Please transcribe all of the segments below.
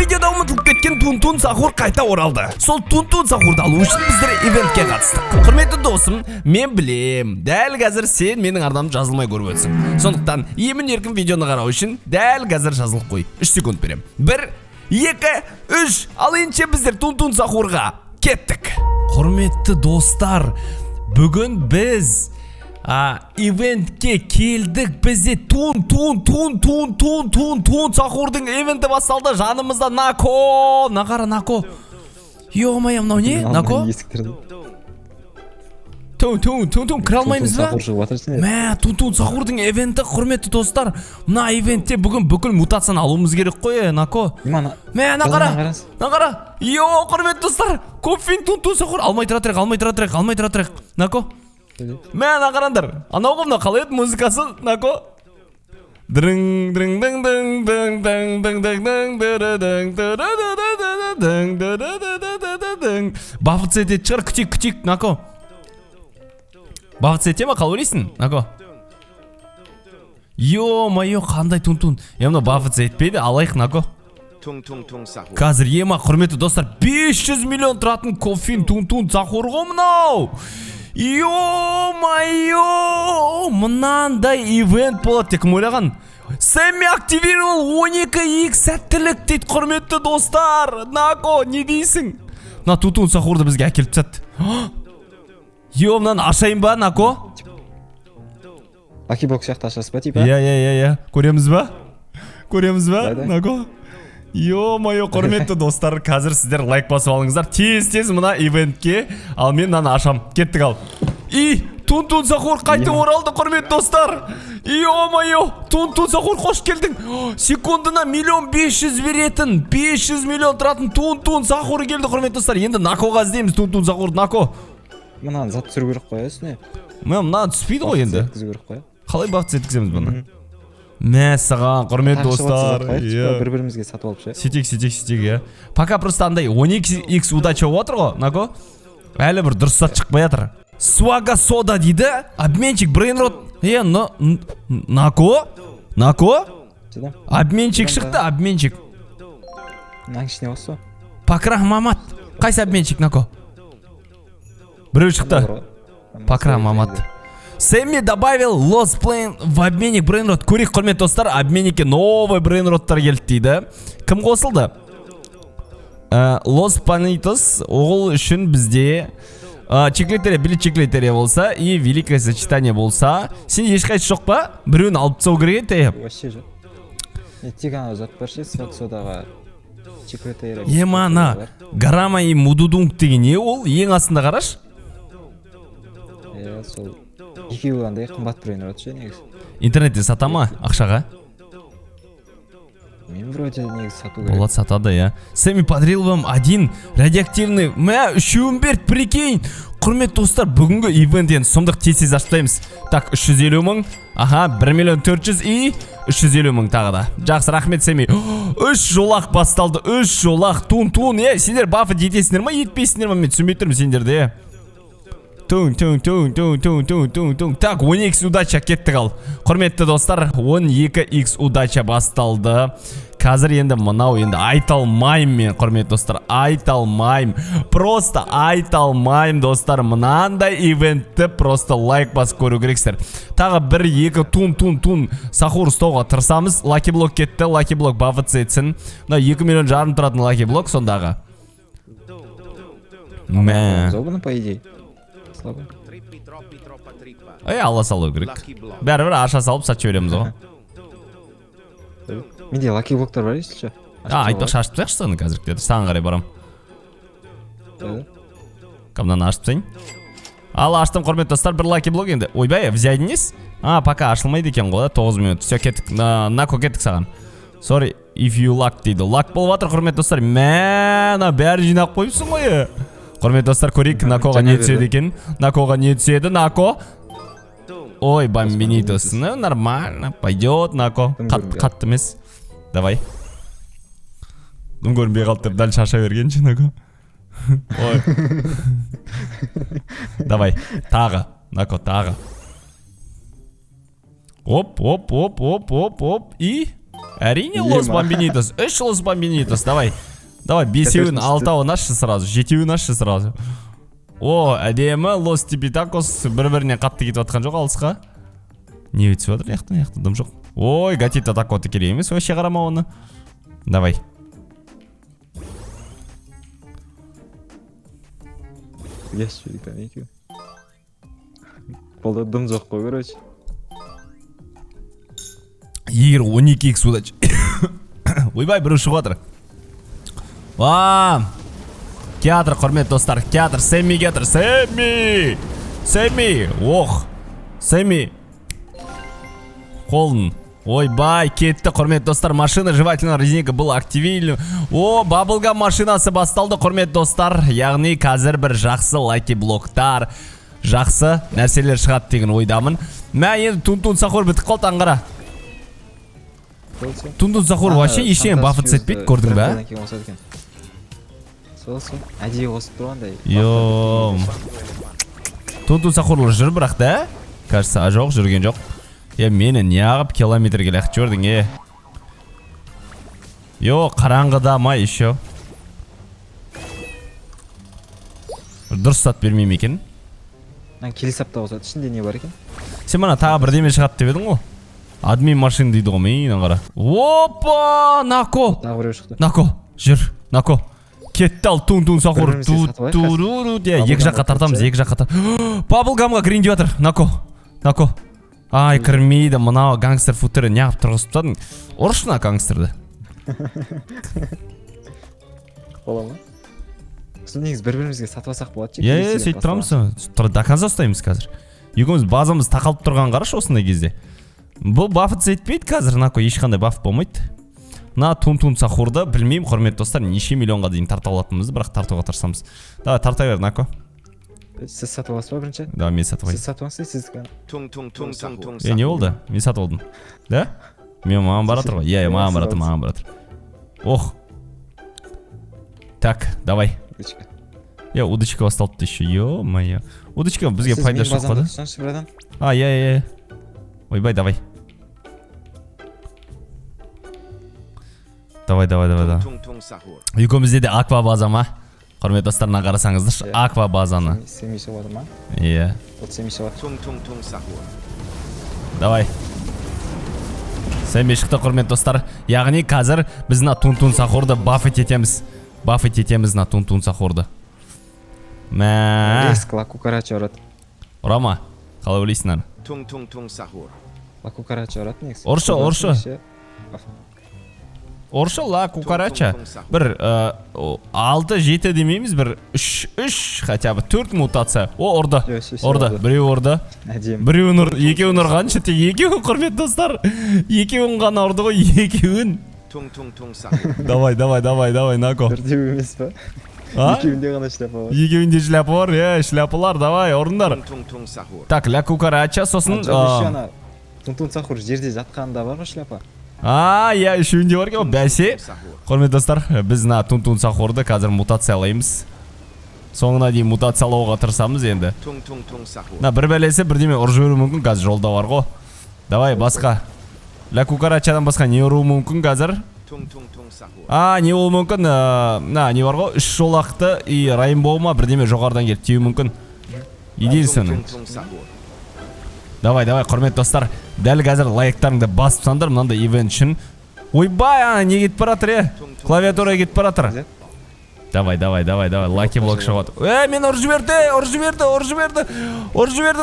видеода ұмытылып кеткен Тун-Тун Сахур қайта оралды. Сол Тун-Тун Сахурды алу үшін біздер ивентке қатыстық. Құрметті досым, мен білем, дәл қазір сен менің арнамды жазылмай көріп өтсің. Сондықтан емін-еркін видеоны қарау үшін дәл қазір жазылып қой. 3 секунд берем. 1, 2, 3. Ал ендеше біздер Тун-Тун Сахурға кеттік. Құрметті достар, бүгін біз ивентке келдік. Бізде Тун Сахурдың ивенті басталды. Жанымызда Нако. Нағара Нако. Йо-май, мынау не? Нако? Тун кіре алмаймыз ба? Мә, Тун Сахурдың ивенті, құрметті достар. Мына ивентте бүгін бүкіл мутацияны алуымыз керек қой, Нако. Мә, нағара. Йо, құрметті достар. Кофин Тун Сахур. Алмай тұра тұрайық. Нако. Мә, нағарандар. Анау қымна қалай еді музыкасы, Нако? Бафыт сетет шығар, күтек, Нако. Бафыт сете ма, қал ойлайсың, Нако? Йо-майо, қандай Тун. Емна бафыт сетпейді, алайық, Нако. Қазір ема, құрметті достар, 500 миллион тұратын кофин Тун Сахур ғомнау. Йо-майо, мұнандай ивент болады, тек ойлаған. Сэмми активировал 12x сәттілік дейді, құрметті достар. Нако, не дейсің? На Тун Сахурды бізге әкеліп тәтті. Йо, мұнан ашайын ба, Нако? Лаки-блок сияқты ашасы ба, типа? Иә. Көреміз ба, Нако? Йо-майо, құрметті достар, қазір сіздер лайк басып алыңыздар. Тез мұна ивентке. Ал мен наны ашам. Кеттік ал. Тун Сахур қайта оралды, құрметті достар. Йо-майо, Тун Сахур қош келдің. Секундына 1.500.000 беретін, 500 миллион тұратын Тун Сахур келді, құрметті достар. Енді Накоға іздейміз Тун Сахурды, Нако. Мұнаны зат түсіру керек қой, үстіне. Мұнаны түспейді ғой енді. Қалай бафт еткіземіз бұны? Мәссаған, құрметті достар. Бір-бірімізге сатып алып ше. Сетек, я. Пока просто андай 12x удача отыр ғой, Нако. Әлі бір дұрыс сат шықпай жатыр. Свага сода дейді. Обменчик брейнрот. Нако? Обменчик шықты, обменчик. Наң ішіне осы. Покрах Мамат. Қайсы обменчик, Нако? Біреу шықты. Покрах Мамат. Сэмми добавил Lost Plane в обменник брейнрот. Көрейік, құрметті достар, обменнике новый брейнроттар келді дейді. Кім қосылды? Lost Planitos оғыл үшін бізде билет чеклетерия болса и великое сочетание болса. Сен ешқайсы жоқ па? Біреуін алып тасау керек еді? Вообще жоқ. Тек ана зат баршы, содаға чеклетерия. Емана, Гарама и Мудудунг деген не ол? Ең астында қараш? Сол екеуі андай қымбат брейнрот ше негіз. Интернетте сата ма ақшаға? Мен вроде негіз сату керек. Болады, сатады, я. Сэмми подарил вам один радиоактивный. Мә, үшеуін берді, прикинь. Құрметті достар, бүгінгі ивент енді сұмдық тез аштаймыз. Так, 350 мың. 1.400.000 и 350 мың тағы да. Жақсы, рахмет Сэмми. 3 жолақ басталды, 3 жолақ. Тун. Сендер бафы жетесіңдер ма, етпейсіңдер ма? Мен түсінбей тұрмын сендерді. Тун. Так, 12x удача кеттік ал. Құрметті достар, 12x удача басталды. Қазір енді мынау енді айталмайым мен, құрметті достар. Просто айталмайым, достар. Мынандай ивентті просто лайк басып көру керексіздер. Тағы 1-2 Тун Сахур ұстауға тырсамыз. Лаки-блок кетті, лаки-блок бафыт сетсін. 2 миллион жарым тұратын лаки-блок сондағы. Мә. Зобыны, по идее. Алла салу керек. Бәрібір аша салып сатшы өреміз ғой. Менде лаки-блоктар бар ешілші? Айтпақшы ашып таяқшы саны қазір деді. Саған қарай барам. Камнан ашып тайын. Ал, аштым, құрметті достар, бір лаки-блок енді. Ойбай, взяйдіңіз? Пока ашылмайды екен ғой, 9 минут. Все, кеттік. Нако, кеттік саған. Sorry, if you luck дейді. Лак болып атыр, құрметті достар. Мәна, бәрі жинақ қойыпсың ғой. Құрметті достар, көрейік, Накоға не түседі екен. Накоға не түседі, Нако? Ой, бомбинитос. Ну, нормально, пойдет, Нако. Қатты емес. Давай. Дым көрінбей қалды, дәл шаша бергенші, Нако. Ой. Давай, тағы, Нако, тағы. Оп. И Әрине Лос Бомбинитос. 3 Лос Бомбинитос. Давай. Давай, 5-еуін, 6-ауын ашшы сразу. 7-еуін ашшы сразу. О, әдемі Лос Типитакос бір-біріне қатты кетіп атқан жоқ алысқа. Не өтсіп отыр, яқтан дым жоқ. Ой, Гатита такоты керек емес, вообще қарама оны. Давай. Ящик там екеу. Бұл дым жоқ қой, короче. Егер 12x удача. Ойбай, біреу шығып отыр. Театр, құрметті достар, театр, Сэмми кетір, Сэмми, ох, Сэмми, қолын, ойбай, кетті, құрметті достар, машина жевательная резинка бұл активилі, баблгам машинасы басталды, құрметті достар, яғни қазір бір жақсы лайки блоктар, жақсы нәрселер шығады деген ойдамын. Мә енді Тунтун Сахур бітіп қалды аңғара. Тунтун Сахур вообще ештеңе бафыт сетпейді, көрдің бә? Сол, әдейі қосып тұрғандай. Йоом. Тунтун Сахурлы жүр бірақ да? Кажется, жоқ, жүрген жоқ. Мені неғып километрге ләқт жүрдің, қараңғыда ма еще. Дұрыс сат бермейм екен. Келесапта қосады, ішінде не бар екен? Сен мана тағы бірдеме шығады деп едің ғой? Админ машин дейді ғой, мейін қара. Опа, Нако! Тағы біреу шықты. Нако, жүр, Нако. Кетті ал Тунтун Сахур. Екі жаққа тартамыз, екі жаққа тартамыз. Баблгамға гриндеп жатыр, Нако. Ай, кірмейді, мынау гангстер футері неғып тұрғызып тадың. Ұрышына гангстерді. Бола ма? Сол негіз бір-бірімізге сатывасақ болады. Сөйтіп тұрамыз. До конца ұстаймыз қазір. Екеуміз базамыз тақалып тұрған қараш осындай кезде. Бұл бафыт сетпейді қазір, Нако, ешқандай бафыт болмайды. На Тунтун Сахурды білмеймін, құрметті достар, неше миллионға дейін тарта алатынымызды, бірақ тартуға тырысамыз. Давай, тарта бер, Нако. Сіз сатып аласыз ба бірінші? Да, мен сатып алайын. Сіз сатып аласыз, сіз не болды? Мен сатып алдым. Да? Мен маған баратыр ғой? Маған баратыр. Ох. Так, давай. Удочка басталыпты еще, ё-моё. Удочка бізге пайда жоқ қады? Ойбай, давай. Давай. Екеумізде де аква база ма? Құрметті достарына қарасаңыздаршы, аква базаны. Семи шығады ма? От семи шығады. Давай. Семи шықты, құрметті достар. Яғни қазір біз на Тунтун Сахурды баффет етеміз. Баффет етеміз на Тунтун Сахурды. Реск лакукарача ұрады. Ұра ма? Қалай ойлайсыңдар? Лакукарача ұрады негіз. Оршы ла кукарача. Бір 6-7 демейміз, бір 3 хотя бы 4 мутация. Орда. Біреу орда. Екеуін ұрғаншы, тек екеуін, құрметті достар. Екеуін ғана ұрды ғой, екеуін. Давай, Нако. Бірдеу емес па? Екеуінде ғана шляпа бар. Екеуінде шляпа бар, шляпалар, давай, орындар. Так, ла кукарача, сосын... Тунтун Сахур жерде жатқанда бар ғой шляпа? Үшеуінде бар кен, бәсе. Құрметті достар, біз на Тунтун Сахурды қазір мутациялаймыз. Соңына дейін мутациялауға тырысамыз енді. Бір бәлесі бірдеме ұрып жіберу мүмкін, қазір жолда бар ғой. Давай, басқа. Ла кукарачадан басқа не ұру мүмкін қазір? Не ол мүмкін, не бар ғой, 3 жолақты и райынбоу ма бірдеме жоғардан келіп теу мүмкін. Единственный. Давай, құрметті достар, дәл қазір лайктарыңды басып сандар, мынандай ивент үшін. Ойбай, не кетіп баратыр, клавиатура кетіп баратыр. Давай, лайки блок шығады. Мен ұрып жіберді,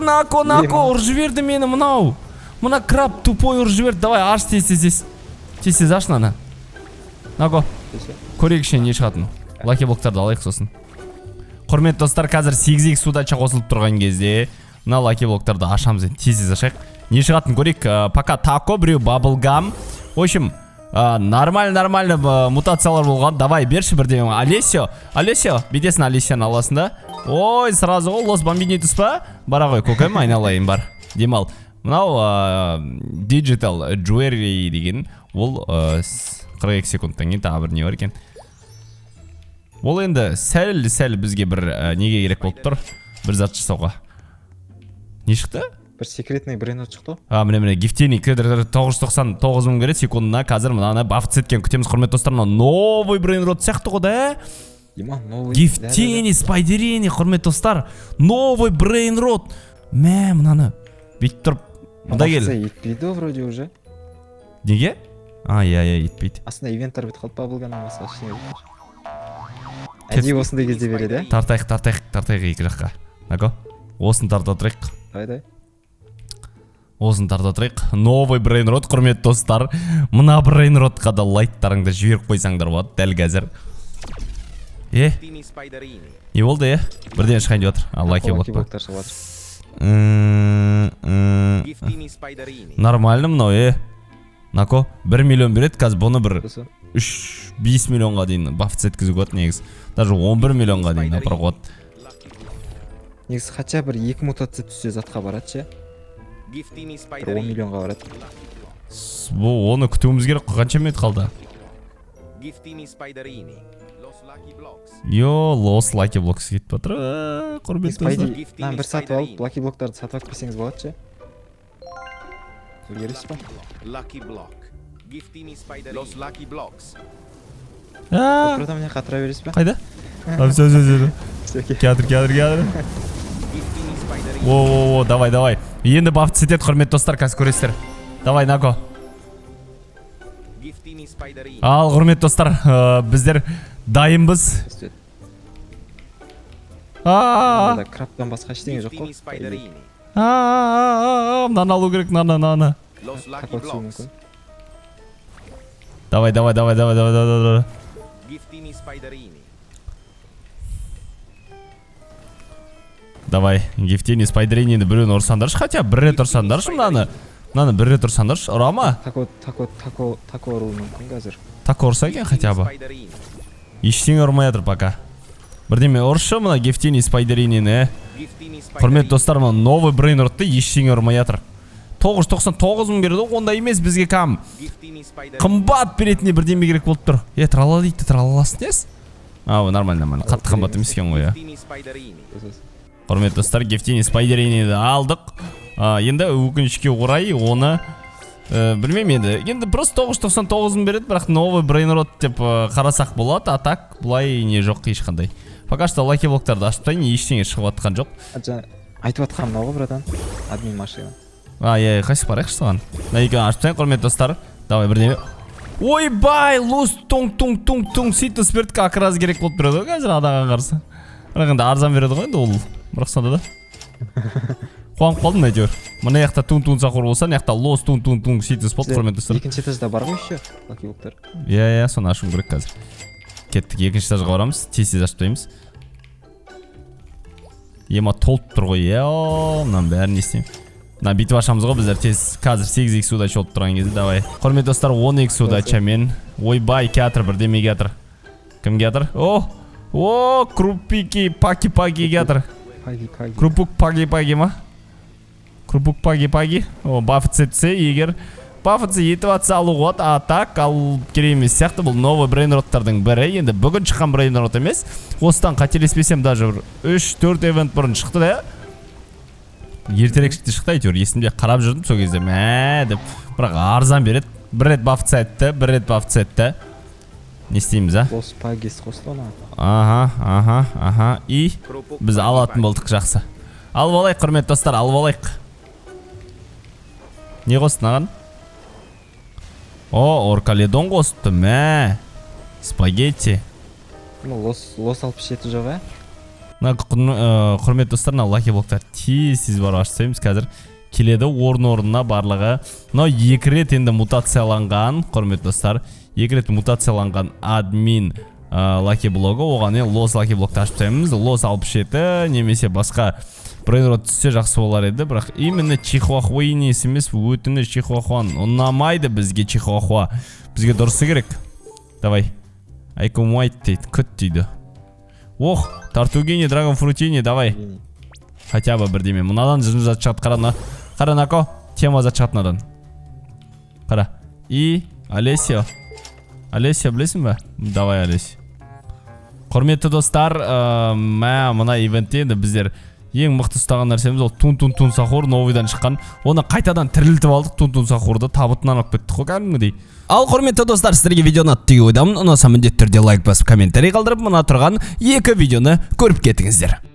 Нако, ұрып жіберді мені, мынау. Мына краб тупой ұрып жіберді, давай, аш тез. Тез аш, нана. Нако, көрейік ішен не шығатын. Лайки блоктарды алайық сосын. Құрметті достар, қазір 8x удача қосылып тұрған кезде мына лаки блоктарды ашамыз, тез ашайық. Не шығатын көрейік. Пока тако, біреу баблгам. В общем, нормально мутациялар болған. Давай, берші бірдеме. Алесио, бедесін Алесияны аласында. Ой, сразу ғой, Лос Бомбинитус па? Бара ғой, көкем айналайын бар. Демал. Мынау Digital Jewelry деген, ол 42 секундтан кейін тағы бір не бар екен. Ол енді сәл бізге бір неге керек болып тұр. Бір зат жасауға. Не шықты? бір секретный брейнрот шықты ғой. Міне гифтини 999 мың береді секундына. Қазір мынаны бафт сеткен күтеміз құрметті достар. Новый брейнрот сияқты ғой да. Новый. Гифтини спайдерини құрметті достар. Новый брейнрот. Мынаны бүйтіп тұрып мұнда кел. Етпейді вроде уже. Неге? Иә, етпейді. Астында ивенттар бітіп қалып бабылғаннан басқа ештеңе жоқ. Әдейі осындай кезде береді, Тартайық екі жаққа. Нако? Осын тарта тұрайық. Қайдай? Осын тарта тұрайық. Новый брейнрот құрметті достар. Мына брейнротқа да лайктарыңды жіберіп қойсаңдар болады дәл қазір. Не болды, бірден шығайын деп отыр. Лаки блоктар шығып жатыр. Нормально мынау, Нако, 1 миллион береді, қазір бұны бір 3-5 миллионға дейін бафт сеткізу қот негіз. Даже 11 миллионға дейін апыр қот. Негіз қача бір 2 мутация түссе затқа барады ше? 10 миллионға барады. Бұл оны күтуіміз керек қанша мет қалды? Лос Лаки Блокс кетіп батыр. Құрметті достар. Бір сатып алып, Лаки Блоктарды сатып алып келсеңіз болады ше? Көргересіз ба? Отырда міне қатыра бересіз ба? Қайда? Кәдір. Давай. Енді бафт сетет құрметті достар, қазір көресіздер. Давай, Нако. Ал құрметті достар, біздер дайынбыз. Краптан басқа ештеңе жоқ қой. Мынаны алу керек, мынаны. Давай. Давай, гифтини спайдеринини біреуін ұрсандаршы, хотя бір рет ұрсандаршы мынаны. Мынаны бір рет ұрсандаршы, ұра ма? Тако ұру мүмкін қазір. Тако ұрса екен хотя бы. Ештеңе ұрмай жатыр пока. Бірдеме ұршы мына гифтини спайдеринини. Құрметті достар, мына новый брейнротты ештеңе ұрмай жатыр. 999 мың береді, онда емес бізге кам. Қымбат беретіне бірдеме керек болып тұр. Тралала дейді, тралаласын ес? Нормально. Қатты қымбат емес екен ғой. Құрметті достар, гифтини спайдеринини алдық. Енді өкінішке орай оны білмеймін енді просто 999 мың береді, бірақ новый брейнрот деп қарасақ болады, а так бұлай не жоқ ешқандай. Пока что лаки блоктарды ашып тайын, ештеңе шығып атқан жоқ. Айтып атқан мынау ғой, братан, админ машина. Қайсы барайықшы саған. Екеуін ашып тайын, құрметті достар. Давай бірдеме. Ойбай, лос туң сөйтіп спирт как раз керек болып тұрады ғой қазір адаған қарсы. Бірақ енді арзан береді ғой енді ол. Бірақ сонда да. Қуанып қалдым әйтеуір. Мына яқта туң сақыр болса, мына яқта лос туң сөйтіп спот құрметті достар. Екінші этажда бар ғой еще лаки блоктар. Соны ашуым керек қазір. Кеттік, екінші этажға барамыз, тез ашып таймыз. Ема толып тұр ғой, мынаны бәрін естеймін. Мына бүйтіп ашамыз ғой біздер тез. Қазір 8x удача болып тұрған кезде, давай. Құрметті достар, 10x удачамен. Ойбай, кеатыр, бірдеме кеатыр. Кім кеатыр? Крупики, паки кеатыр. Крупук паги ма? Крупук паги. Бафт сетсе, егер бафт етіп атса алуға, а так ал керемес сияқты. Бұл новый брейнроттардың бірі. Енді бүгін шыққан брейнрот емес. Осыдан қателеспесем даже 3-4 евент бұрын шықты да. Ертерек шықты әйтеуір, есімде қарап жүрдім сол кезде деп. Бірақ арзан береді. Бір рет бафт сетті. Не істейміз, Лос пагис қосылы ма? И біз алатын болдық жақсы. Алып алайық, құрметті достар, алып алайық. Не қостын аған? Оркаледон қосты, спагетти. Лос алып шеті жоқ, Құрметті достар, лаки блоктар тез барып ашсаймыз қазір. Келеді орнына барлығы. Мынау 2 рет енді мутацияланған, құрметті достар. 2 рет мутацияланған админ лаки блогы. Оған лос лаки блокты ашып таймыз. Лос 67 немесе басқа брейнрот түссе жақсы болар еді. Бірақ именно чихуахуа емес, өтіні чихуахуан ұнамайды бізге чихуахуа. Бізге дұрысы керек. Давай. Айкумайт дейді, күт дейді. Тартугини, драгон фрутини, давай. Хотя бы бірдеме. Мұнадан жын зат шығат, қара Нако, тема зат шығат мұнадан. Қара. И Олесио білесің бе? Давай Олесио. Құрметті достар, мұна ивентте енді біздер ең мықты ұстаған нәрсеміз ол Тун Сахур новыйдан шыққан. Оны қайтадан тірілтіп алдық, Тун Сахурды табытынан алып кеттік қой кәдімгідей. Ал құрметті достар, сіздерге видеоны ұнады деген ойдамын. Ұнаса міндетті түрде лайк басып комментарий қалдырып, мына тұрған екі видеоны көріп кетіңіздер.